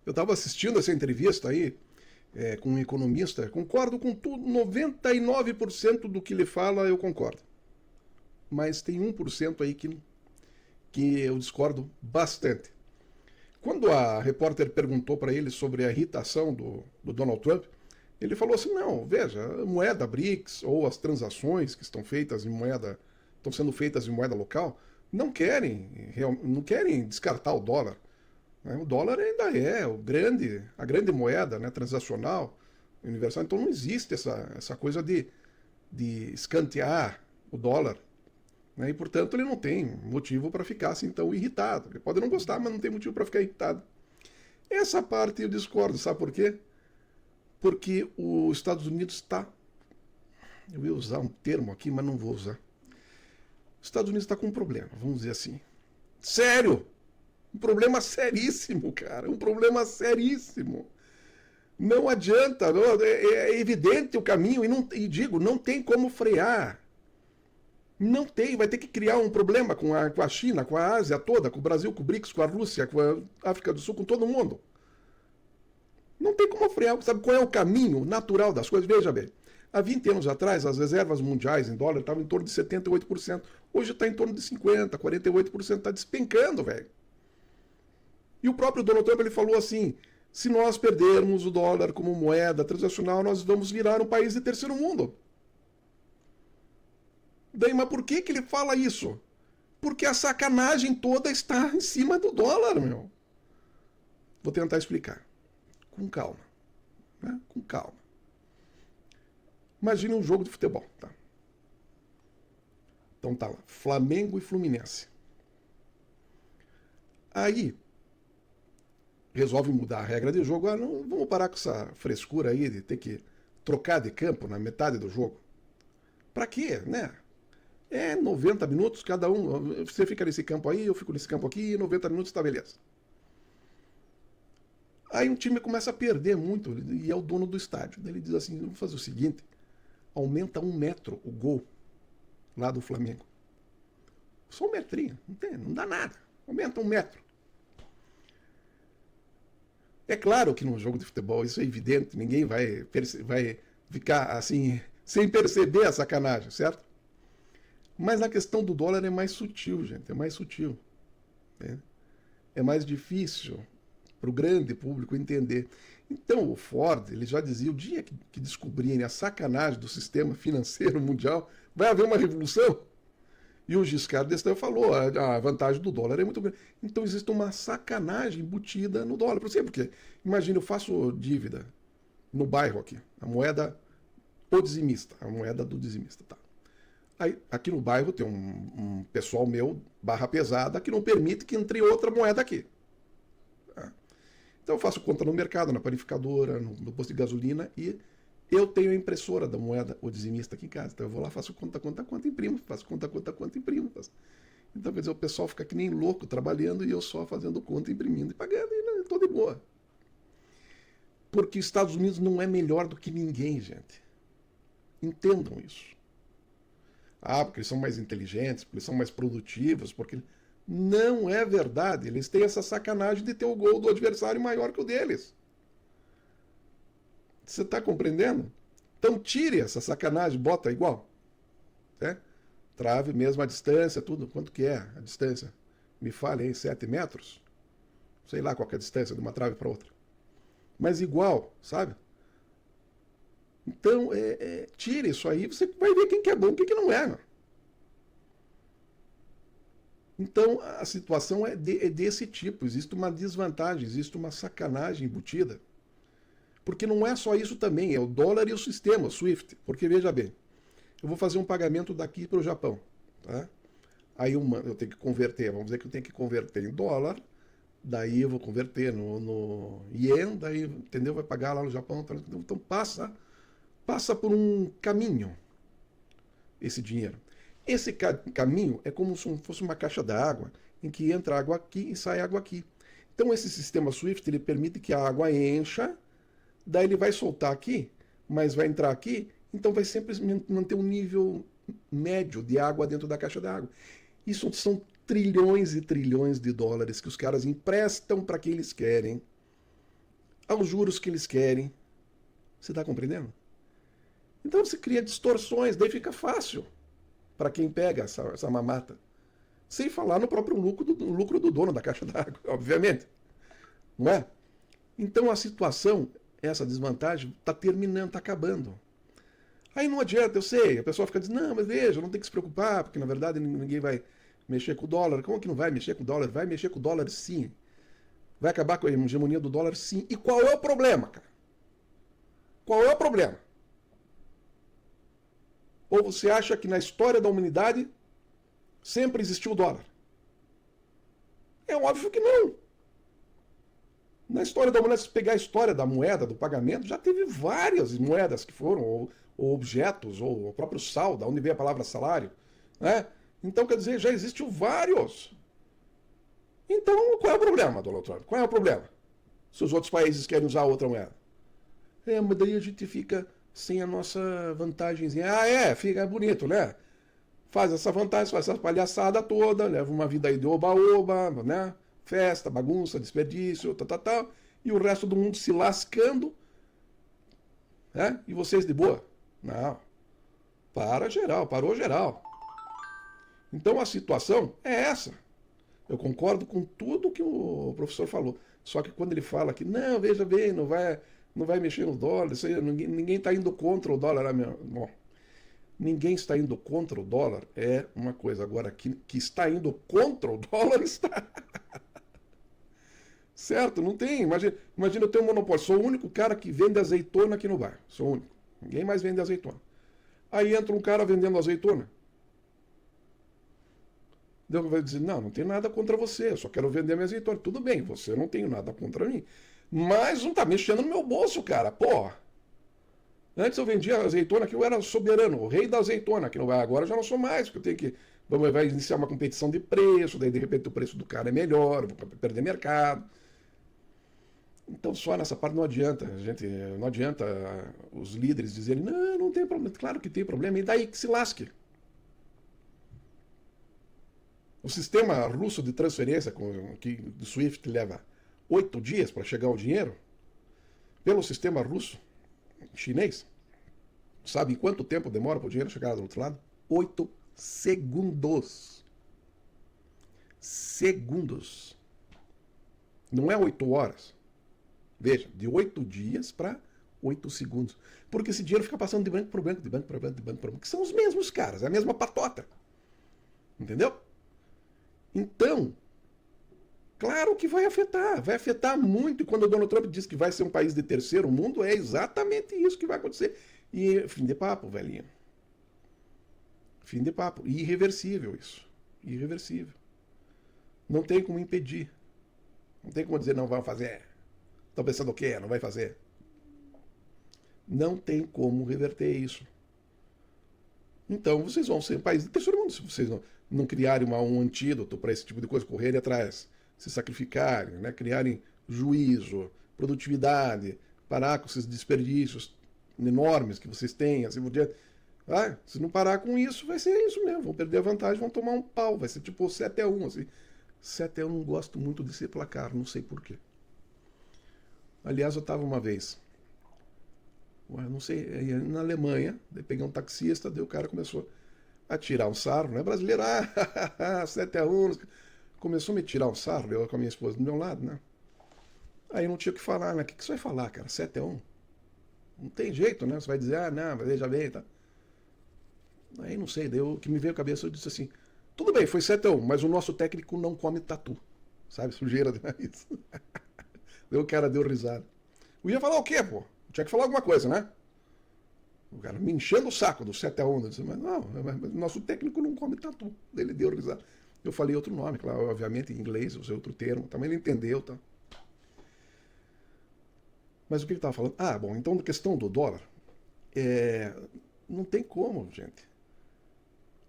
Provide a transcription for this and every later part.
Eu estava assistindo essa entrevista aí com um economista, concordo com tudo, 99% do que ele fala eu concordo. Mas tem 1% aí que eu discordo bastante. Quando a repórter perguntou para ele sobre a irritação do Donald Trump, ele falou assim, não, veja, a moeda BRICS ou as transações que estão sendo feitas em moeda local, não querem descartar o dólar. O dólar ainda é a grande moeda, né, transacional, universal, então não existe essa coisa de escantear o dólar. Né, e, portanto, ele não tem motivo para ficar assim tão irritado. Ele pode não gostar, mas não tem motivo para ficar irritado. Essa parte eu discordo, sabe por quê? Porque os Estados Unidos está... Eu ia usar um termo aqui, mas não vou usar. Os Estados Unidos está com um problema, vamos dizer assim. Sério! Um problema seríssimo, cara. Um problema seríssimo. Não adianta, é evidente o caminho, e digo, não tem como frear. Não tem, vai ter que criar um problema com a China, com a Ásia toda, com o Brasil, com o BRICS, com a Rússia, com a África do Sul, com todo mundo. Não tem como frear. Sabe qual é o caminho natural das coisas? Veja bem, há 20 anos atrás, as reservas mundiais em dólar estavam em torno de 78%. Hoje está em torno de 50%, 48%. Está despencando, velho. E o próprio Donald Trump ele falou assim, se nós perdermos o dólar como moeda transacional, nós vamos virar um país de terceiro mundo. Daí, mas por que ele fala isso? Porque a sacanagem toda está em cima do dólar, meu. Vou tentar explicar. Com calma. Né? Com calma. Imagine um jogo de futebol. Tá? Então tá lá. Flamengo e Fluminense. Aí, resolve mudar a regra de jogo. Ah, não, vamos parar com essa frescura aí de ter que trocar de campo na metade do jogo. Pra quê, né? 90 minutos, cada um. Você fica nesse campo aí, eu fico nesse campo aqui, 90 minutos tá beleza. Aí um time começa a perder muito, e é o dono do estádio. Daí ele diz assim, vamos fazer o seguinte, aumenta 1 metro o gol lá do Flamengo. Só 1 metrinho, não dá nada. Aumenta 1 metro. É claro que num jogo de futebol isso é evidente, ninguém vai ficar assim, sem perceber a sacanagem, certo? Mas na questão do dólar é mais sutil, gente, é mais sutil. Né? É mais difícil para o grande público entender. Então o Ford ele já dizia, o dia que descobrirem a sacanagem do sistema financeiro mundial, vai haver uma revolução. E o Giscard d'Estaing falou, a vantagem do dólar é muito grande. Então existe uma sacanagem embutida no dólar. Por quê? Porque, imagina, eu faço dívida no bairro aqui, a moeda o dizimista, a moeda do dizimista, tá? Aí, aqui no bairro tem um pessoal meu, barra pesada, que não permite que entre outra moeda aqui. Tá? Então eu faço conta no mercado, na panificadora, no posto de gasolina, e eu tenho a impressora da moeda, o dizimista aqui em casa. Então eu vou lá, faço conta, imprimo, faço conta, imprimo. Então, quer dizer, o pessoal fica que nem louco trabalhando e eu só fazendo conta, imprimindo e pagando, e estou de boa. Porque os Estados Unidos não é melhor do que ninguém, gente. Entendam isso. Porque eles são mais inteligentes, porque eles são mais produtivos, porque... Não é verdade. Eles têm essa sacanagem de ter o gol do adversário maior que o deles. Você está compreendendo? Então tire essa sacanagem, bota igual. Né? Trave mesmo a distância, tudo. Quanto que é a distância? Me fale aí, 7 metros? Sei lá qual é a distância de uma trave para outra. Mas igual, sabe? Então, tire isso aí, você vai ver quem que é bom e quem que não é. Meu. Então, a situação é desse tipo. Existe uma desvantagem, existe uma sacanagem embutida. Porque não é só isso também, é o dólar e o sistema, o SWIFT. Porque, veja bem, eu vou fazer um pagamento daqui para o Japão. Tá? Aí eu tenho que converter, vamos dizer que eu tenho que converter em dólar, daí eu vou converter no ien, daí, entendeu? Vai pagar lá no Japão. Então passa por um caminho esse dinheiro. Esse caminho é como se fosse uma caixa d'água em que entra água aqui e sai água aqui. Então esse sistema SWIFT ele permite que a água encha, daí ele vai soltar aqui, mas vai entrar aqui, então vai sempre manter um nível médio de água dentro da caixa d'água. Isso são trilhões e trilhões de dólares que os caras emprestam para quem eles querem. aos juros que eles querem. Você está compreendendo? Então você cria distorções, daí fica fácil para quem pega essa mamata. Sem falar no próprio lucro do dono da caixa d'água, obviamente. Não é? Então a situação, essa desvantagem, está terminando, está acabando. Aí não adianta, eu sei, a pessoa fica dizendo, não, mas veja, não tem que se preocupar, porque na verdade ninguém vai mexer com o dólar. Como que não vai mexer com o dólar? Vai mexer com o dólar sim. Vai acabar com a hegemonia do dólar sim. E qual é o problema, cara? Qual é o problema? Ou você acha que na história da humanidade sempre existiu o dólar? É óbvio que não. Na história da humanidade, se pegar a história da moeda, do pagamento, já teve várias moedas que foram, ou objetos, ou o próprio sal, da onde veio a palavra salário. Né? Então, quer dizer, já existiu vários. Então, qual é o problema, Donald Trump? Qual é o problema? Se os outros países querem usar outra moeda. Mas daí a gente fica sem a nossa vantagemzinha. Fica bonito, né? Faz essa vantagem, faz essa palhaçada toda, leva uma vida aí de oba-oba, né? Festa, bagunça, desperdício, tal. E o resto do mundo se lascando. Né? E vocês de boa? Não. Parou geral. Então a situação é essa. Eu concordo com tudo que o professor falou. Só que quando ele fala que, não, veja bem, não vai mexer no dólar, isso aí, ninguém está indo contra o dólar. Bom, ninguém está indo contra o dólar é uma coisa. Agora, que está indo contra o dólar está. Certo? Não tem. Imagina eu ter um monopólio. Sou o único cara que vende azeitona aqui no bairro. Sou o único. Ninguém mais vende azeitona. Aí entra um cara vendendo azeitona. Deus vai dizer, não tem nada contra você, eu só quero vender minha azeitona. Tudo bem, você não tem nada contra mim. Mas não tá mexendo no meu bolso, cara. Pô. Antes eu vendia azeitona que eu era soberano, o rei da azeitona. Que agora eu já não sou mais, porque eu tenho que. Vai iniciar uma competição de preço, daí de repente o preço do cara é melhor, vou perder mercado. Então só nessa parte não adianta, não adianta os líderes dizerem, não tem problema. Claro que tem problema, e daí que se lasque. O sistema russo de transferência, que do SWIFT leva 8 dias para chegar o dinheiro, pelo sistema russo, chinês, sabe em quanto tempo demora para o dinheiro chegar do outro lado? 8 segundos. Segundos. Não é 8 horas. Veja, de 8 dias para 8 segundos. Porque esse dinheiro fica passando de banco para banco, de banco para banco, de banco para banco. Que são os mesmos caras, é a mesma patota. Entendeu? Então, claro que vai afetar muito. E quando o Donald Trump diz que vai ser um país de terceiro mundo, é exatamente isso que vai acontecer. E fim de papo, velhinho. Fim de papo. Irreversível isso. Irreversível. Não tem como impedir. Não tem como dizer, não vai fazer. Estão pensando o quê? Não vai fazer. Não tem como reverter isso. Então vocês vão ser um país de terceiro mundo se vocês não criarem um antídoto para esse tipo de coisa, correrem atrás, se sacrificarem, né? Criarem juízo, produtividade, parar com esses desperdícios enormes que vocês têm, assim por diante. Se não parar com isso, vai ser isso mesmo. Vão perder a vantagem, vão tomar um pau. Vai ser tipo 7-1, assim. 7-1 não gosto muito desse placar, não sei porquê. Aliás, eu estava uma vez, não sei, na Alemanha, daí peguei um taxista, daí o cara começou a tirar um sarro, não é brasileiro, 7-1, começou a me tirar um sarro, eu com a minha esposa do meu lado, né? Aí não tinha o que falar, né? O que você vai falar, cara? 7-1? Não tem jeito, né? Você vai dizer, não, veja bem, tá? Aí não sei, daí o que me veio à cabeça, eu disse assim, tudo bem, foi 7-1, mas o nosso técnico não come tatu, sabe? Sujeira de nariz. Daí o cara deu risada. Eu ia falar o quê, pô? Tinha que falar alguma coisa, né? O cara me enchendo o saco do 7-1. Eu disse, mas nosso técnico não come tatu. Ele deu risada. Eu falei outro nome, claro, obviamente em inglês, usei outro termo. Também ele entendeu, tá? Mas o que ele estava falando? Bom, então a questão do dólar, não tem como, gente.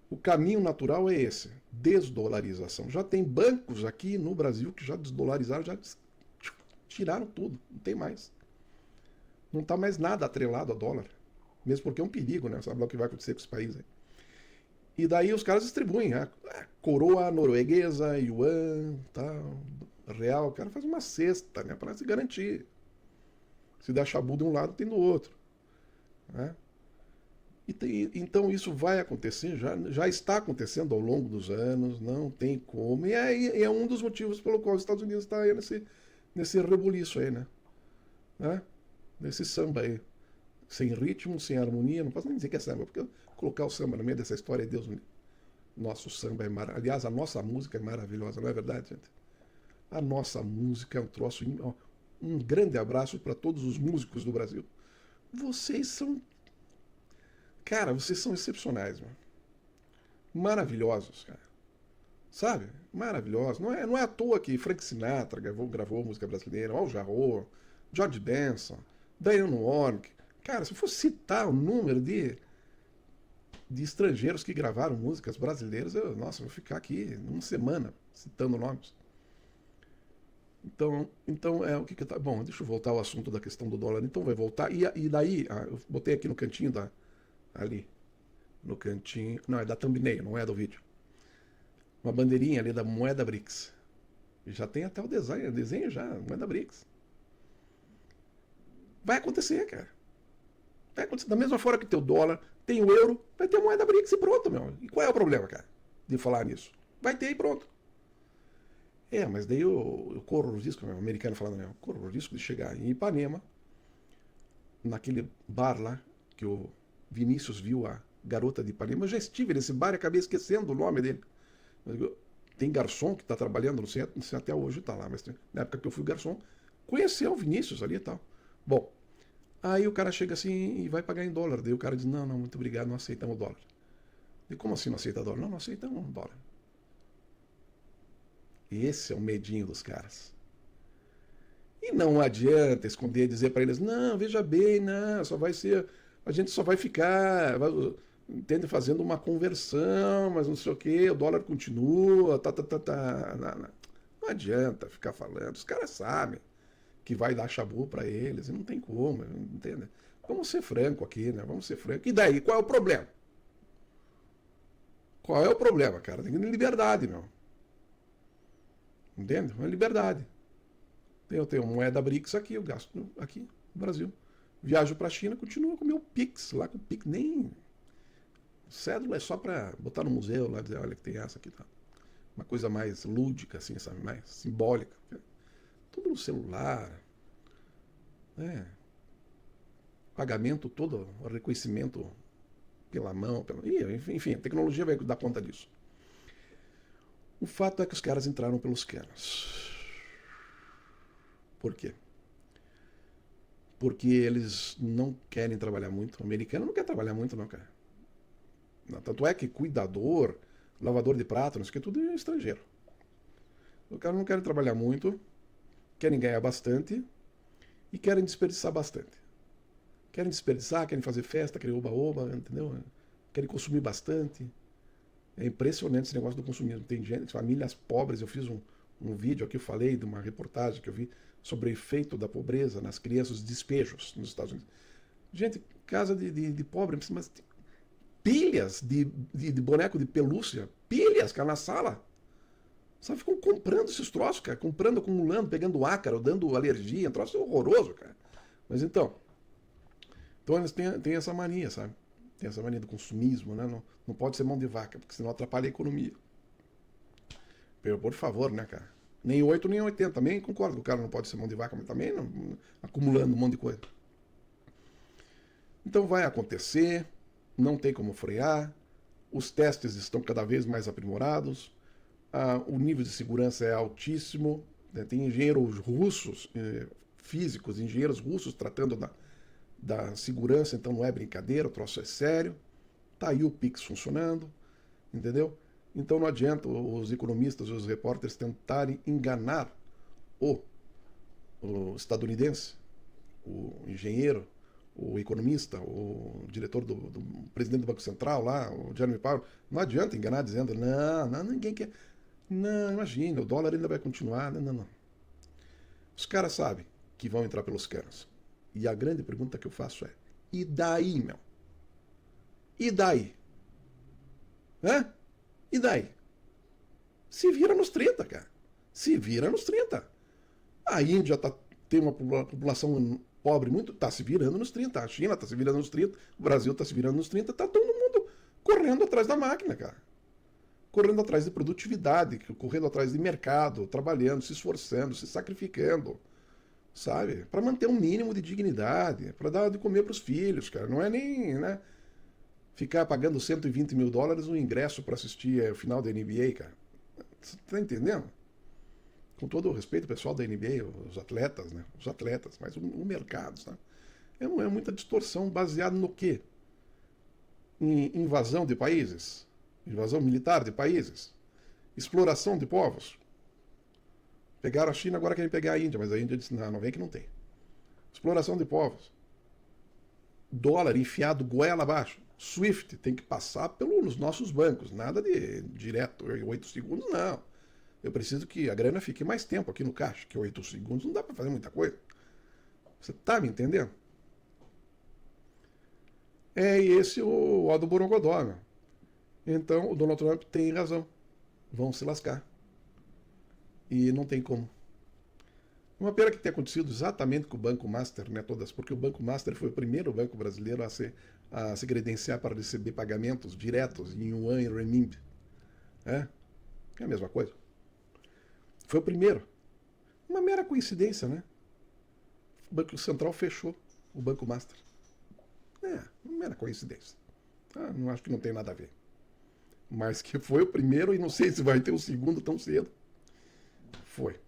O caminho natural é esse, desdolarização. Já tem bancos aqui no Brasil que já desdolarizaram, já tiraram tudo, não tem mais. Não está mais nada atrelado a dólar. Mesmo porque é um perigo, né? Sabe lá o que vai acontecer com esse país aí. E daí os caras distribuem a coroa norueguesa, yuan, tal, real. O cara faz uma cesta, né? Para se garantir. Se der chabu de um lado, tem do outro. Né? Então isso vai acontecer, já está acontecendo ao longo dos anos, não tem como. E é um dos motivos pelo qual os Estados Unidos está aí nesse rebuliço aí, né? Nesse samba aí. Sem ritmo, sem harmonia, não posso nem dizer que é samba, porque colocar o samba no meio dessa história, Deus me... Nosso samba é maravilhoso. Aliás, a nossa música é maravilhosa, não é verdade, gente? A nossa música é um troço... Um grande abraço para todos os músicos do Brasil. Vocês são... Cara, vocês são excepcionais, mano. Maravilhosos, cara. Sabe? Maravilhosos. Não é à toa que Frank Sinatra gravou música brasileira, Al Jarreau, George Benson, Dionne Warwick. Cara, se eu fosse citar o número de estrangeiros que gravaram músicas brasileiras, eu vou ficar aqui uma semana citando nomes. Então é o que tá. Bom, deixa eu voltar ao assunto da questão do dólar. Então vai voltar. E daí, eu botei aqui no cantinho ali. No cantinho. Não, é da thumbnail, não é do vídeo. Uma bandeirinha ali da moeda BRICS. Já tem até o desenho já, moeda BRICS. Vai acontecer, cara. Vai acontecer. Da mesma forma que tem o dólar, tem o euro, vai ter a moeda BRICS e pronto, meu. E qual é o problema, cara, de falar nisso? Vai ter e pronto. Mas daí eu corro o risco, o americano falando, eu corro o risco de chegar em Ipanema, naquele bar lá, que o Vinícius viu a garota de Ipanema. Eu já estive nesse bar e acabei esquecendo o nome dele. Tem garçom que está trabalhando, não sei se até hoje está lá, mas na época que eu fui garçom, conheceu o Vinícius ali e tal. Bom, aí o cara chega assim e vai pagar em dólar. Daí o cara diz, não, muito obrigado, não aceitamos dólar. E como assim não aceita dólar? Não aceitamos dólar. Esse é o medinho dos caras. E não adianta esconder, dizer para eles, não, veja bem, não, a gente só vai ficar, entende, fazendo uma conversão, mas não sei o que, o dólar continua, Não adianta ficar falando, os caras sabem que vai dar chabu para eles, e não tem como, entende? Vamos ser franco aqui, né? Vamos ser franco. E daí, qual é o problema? Qual é o problema, cara? Tem que ter liberdade, meu. Entende? Uma liberdade. Eu tenho moeda BRICS aqui, eu gasto aqui no Brasil. Viajo para a China, continuo com o meu Pix, lá com o Pix, nem... Cédula é só para botar no museu, lá dizer, olha que tem essa aqui, tá? Uma coisa mais lúdica, assim, sabe? Mais simbólica. Tudo no celular. Pagamento todo, reconhecimento pela mão. Enfim, a tecnologia vai dar conta disso. O fato é que os caras entraram pelos canos. Por quê? Porque eles não querem trabalhar muito. O americano não quer trabalhar muito, não, cara. Tanto é que cuidador, lavador de prato, não sei o que, tudo é estrangeiro. Os caras não querem trabalhar muito, querem ganhar bastante e querem desperdiçar bastante. Querem desperdiçar, querem fazer festa, querem oba-oba, entendeu? Querem consumir bastante. É impressionante esse negócio do consumismo. Tem gente, famílias pobres, eu fiz um vídeo aqui, eu falei de uma reportagem que eu vi sobre o efeito da pobreza nas crianças, despejos nos Estados Unidos. Gente, casa de pobre, mas pilhas de boneco de pelúcia, pilhas, cara, na sala. Só ficam comprando esses troços, cara, comprando, acumulando, pegando ácaro, dando alergia, um troço horroroso, cara. Mas então eles têm essa mania, sabe? Tem essa mania do consumismo, né? Não pode ser mão de vaca, porque senão atrapalha a economia. Por favor, né, cara? Nem 8, nem 80. Também concordo que o cara não pode ser mão de vaca, mas também não, acumulando um monte de coisa. Então vai acontecer, não tem como frear, os testes estão cada vez mais aprimorados, o nível de segurança é altíssimo, né? Tem engenheiros russos, físicos, engenheiros russos tratando da segurança, então não é brincadeira, o troço é sério. Tá aí o Pix funcionando, entendeu? Então não adianta os economistas, os repórteres tentarem enganar o estadunidense, o engenheiro, o economista, o diretor do presidente do Banco Central lá, o Jeremy Powell. Não adianta enganar dizendo, não, ninguém quer. Não, imagina, o dólar ainda vai continuar. Não. Os caras sabem que vão entrar pelos canos. E a grande pergunta que eu faço é, e daí, meu? E daí? E daí? Se vira nos 30, cara. Se vira nos 30. A Índia tem uma população pobre, muito, está se virando nos 30. A China está se virando nos 30, o Brasil está se virando nos 30, está todo mundo correndo atrás da máquina, cara. Correndo atrás de produtividade, correndo atrás de mercado, trabalhando, se esforçando, se sacrificando, sabe? Para manter um mínimo de dignidade, para dar de comer para os filhos, cara. Não é nem, né, ficar pagando $120 mil um ingresso para assistir o final da NBA, cara. Você tá entendendo? Com todo o respeito, pessoal da NBA, os atletas, né? Os atletas, mas o mercado, sabe? É muita distorção baseada no quê? Em invasão de países? Invasão militar de países? Exploração de povos? Pegaram a China, agora querem pegar a Índia, mas a Índia disse, não, não vem que não tem. Exploração de povos. Dólar enfiado goela abaixo. SWIFT tem que passar pelos nossos bancos, nada de direto, 8 segundos, não. Eu preciso que a grana fique mais tempo aqui no caixa, que 8 segundos não dá para fazer muita coisa. Você tá me entendendo? É esse o ó do Borogodó, meu. Então o Donald Trump tem razão. Vão se lascar. E não tem como. Uma pena que tenha acontecido exatamente com o Banco Master, né, todas, porque o Banco Master foi o primeiro banco brasileiro a se credenciar para receber pagamentos diretos em yuan e renminbi. É a mesma coisa. Foi o primeiro. Uma mera coincidência, né? O Banco Central fechou o Banco Master. Uma mera coincidência. Não acho que não tem nada a ver. Mas que foi o primeiro e não sei se vai ter o segundo tão cedo. Foi.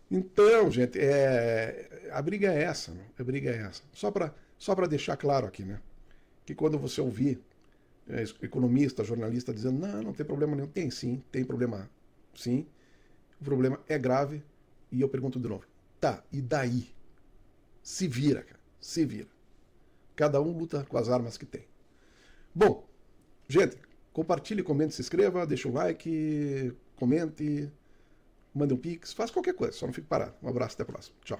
Então, gente, a briga é essa, né? A briga é essa. Só para deixar claro aqui, né? Que quando você ouvir economista, jornalista dizendo, não tem problema nenhum. Tem sim, tem problema sim. O problema é grave. E eu pergunto de novo, tá, e daí? Se vira, cara, se vira. Cada um luta com as armas que tem. Bom, gente, compartilhe, comente, se inscreva, deixa o like, comente, mande um pix, faça qualquer coisa, só não fique parado. Um abraço, até a próxima. Tchau.